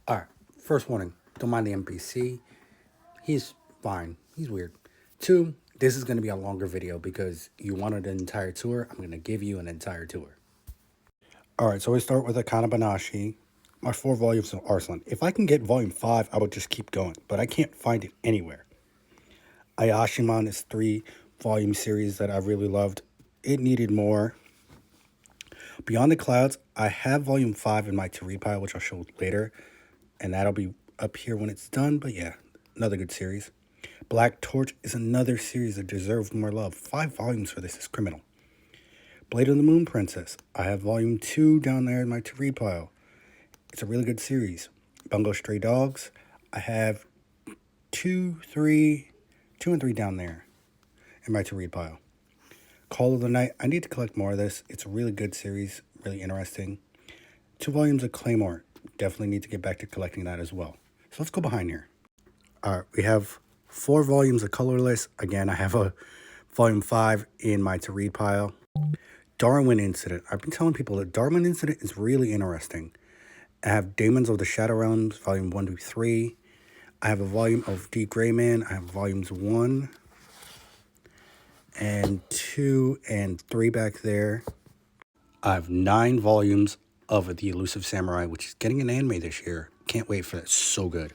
All right, first warning, don't mind the NPC. He's fine. He's weird. Two, this is going to be a longer video because you wanted an entire tour. I'm going to give you an entire tour. All right, so we start with Akana Banashi, my 4 volumes of Arslan. If I can get volume 5, I would just keep going, but I can't find it anywhere. Ayashiman is 3 volume series that I really loved. It needed more. Beyond the Clouds, I have volume 5 in my to read pile, which I'll show later, and that'll be up here when it's done. But yeah, another good series. Black Torch is another series that deserves more love. 5 volumes for this is criminal. Blade of the Moon Princess, I have volume 2 down there in my to read pile. It's a really good series. Bungo Stray Dogs, I have 2 and 3 down there in my to read pile. Call of the Night, I need to collect more of this. It's a really good series, really interesting. 2 volumes of Claymore, definitely need to get back to collecting that as well. So let's go behind here. All right, we have 4 volumes of Colorless. Again, I have a volume 5 in my to read pile. Darwin Incident. I've been telling people that Darwin Incident is really interesting. I have Daemons of the Shadow Realms, volume 1 to 3. I have a volume of D. Greyman. I have volumes 1 and 2 and 3 back there. I have 9 volumes of The Elusive Samurai, which is getting an anime this year. Can't wait for that. So good.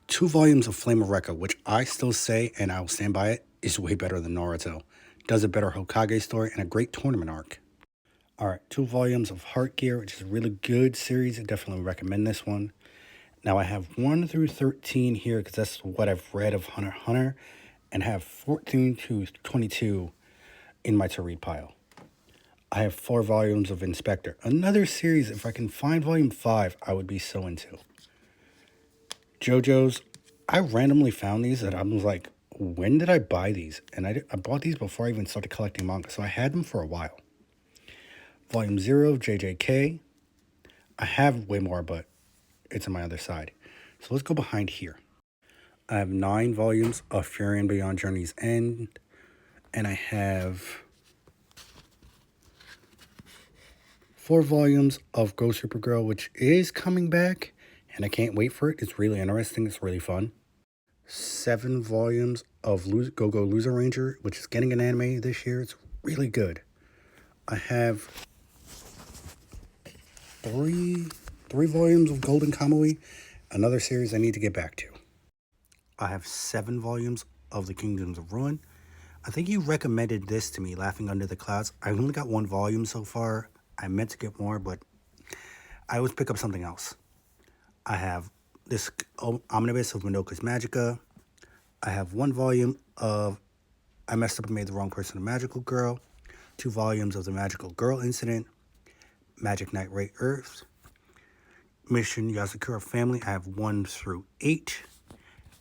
2 volumes of Flame of Recca, which I still say, and I will stand by it, is way better than Naruto. Does a better Hokage story and a great tournament arc. All right, 2 volumes of Heart Gear, which is a really good series. I definitely recommend this one. Now I have 1 through 13 here because that's what I've read of Hunter x Hunter, and have 14 to 22 in my to read pile. I have 4 volumes of Inspector. Another series, if I can find volume 5, I would be so into. JoJo's, I randomly found these that I was like, when did I buy these? And I bought these before I even started collecting manga, so I had them for a while. Volume 0 of JJK. I have way more, but it's on my other side. So let's go behind here. I have 9 volumes of Furion Beyond Journey's End, and I have 4 volumes of Go Supergirl, which is coming back, and I can't wait for it. It's really interesting. It's really fun. 7 volumes of Go-Go Loser Ranger, which is getting an anime this year. It's really good. I have 3 volumes of Golden Kamuy, another series I need to get back to. I have 7 volumes of The Kingdoms of Ruin. I think you recommended this to me, Laughing Under the Clouds. I only got 1 volume so far. I meant to get more, but I always pick up something else. I have this omnibus of Minoka's Magica. I have 1 volume of I Messed Up and Made the Wrong Person a Magical Girl. 2 volumes of The Magical Girl Incident. Magic Knight Ray Earth. Mission Yasakura Family. I have 1 through 8.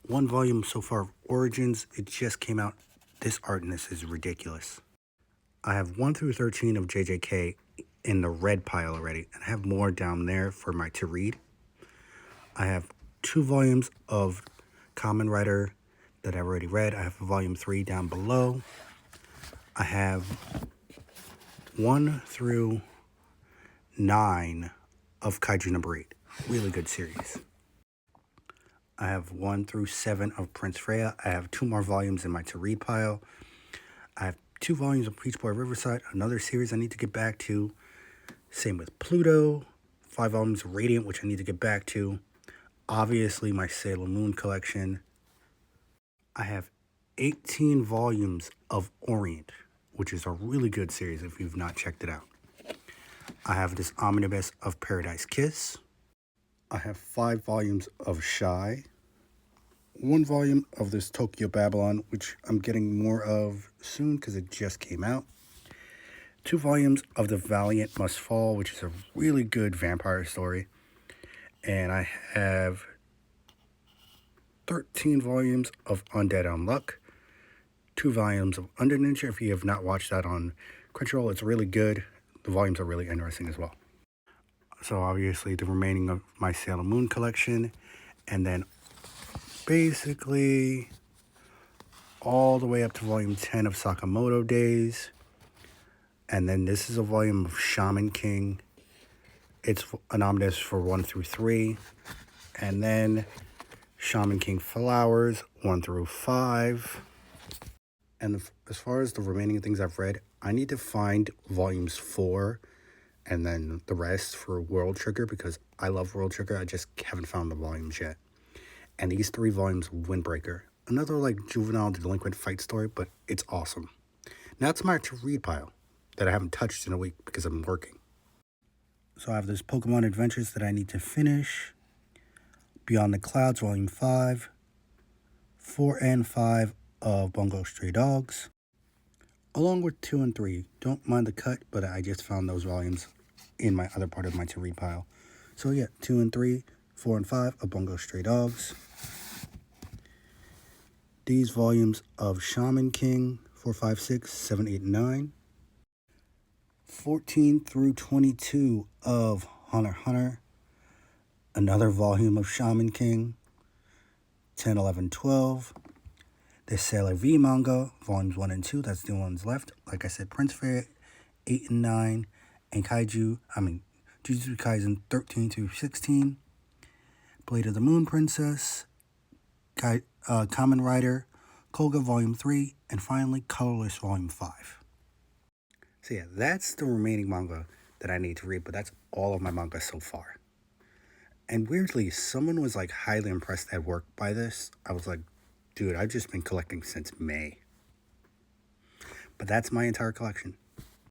1 volume so far of Origins. It just came out. This artness is ridiculous. I have 1 through 13 of JJK in the red pile already, and I have more down there for my to read. I have 2 volumes of Kamen Rider that I already read. I have volume 3 down below. I have 1 through 9 of Kaiju number 8. Really good series. I have 1 through 7 of Prince Freya. I have 2 more volumes in my to read pile. I have 2 volumes of Peach Boy Riverside, another series I need to get back to. Same with Pluto. 5 volumes of Radiant, which I need to get back to. Obviously, my Sailor Moon collection. I have 18 volumes of Orient, which is a really good series if you've not checked it out. I have this omnibus of Paradise Kiss. I have 5 volumes of Shy. 1 volume of this Tokyo Babylon, which I'm getting more of soon because it just came out. 2 volumes of The Valiant Must Fall, which is a really good vampire story. And I have 13 volumes of Undead Unluck. 2 volumes of Under Ninja. If you have not watched that on Crunchyroll, it's really good. The volumes are really interesting as well. So obviously the remaining of my Sailor Moon collection. And then basically all the way up to volume 10 of Sakamoto Days. And then this is a volume of Shaman King. It's an omnibus for 1 through 3. And then Shaman King Flowers 1 through 5. And as far as the remaining things I've read, I need to find volumes 4 and then the rest for World Trigger, because I love World Trigger. I just haven't found the volumes yet. And these 3 volumes of Windbreaker. Another like juvenile delinquent fight story, but it's awesome. Now it's my to-read pile that I haven't touched in a week because I'm working. So I have this Pokemon Adventures that I need to finish. Beyond the Clouds, Volume 5. 4 and 5 of Bungo Stray Dogs. Along with 2 and 3. Don't mind the cut, but I just found those volumes in my other part of my to-read pile. So yeah, 2 and 3, 4 and 5 of Bungo Stray Dogs. These volumes of Shaman King, 4, 5, 6, 7, 8, and 9. 14 through 22 of Hunter x Hunter. Another volume of Shaman King, 10, 11, 12. The Sailor V manga, volumes 1 and 2. That's the only ones left. Like I said, Prince Fairy, 8 and 9. And Jujutsu Kaisen 13 through 16. Blade of the Moon Princess. Kamen Rider. Koga Volume 3. And finally, Colorless Volume 5. So yeah, that's the remaining manga that I need to read. But that's all of my manga so far. And weirdly, someone was like highly impressed at work by this. I was like, dude, I've just been collecting since May. But that's my entire collection.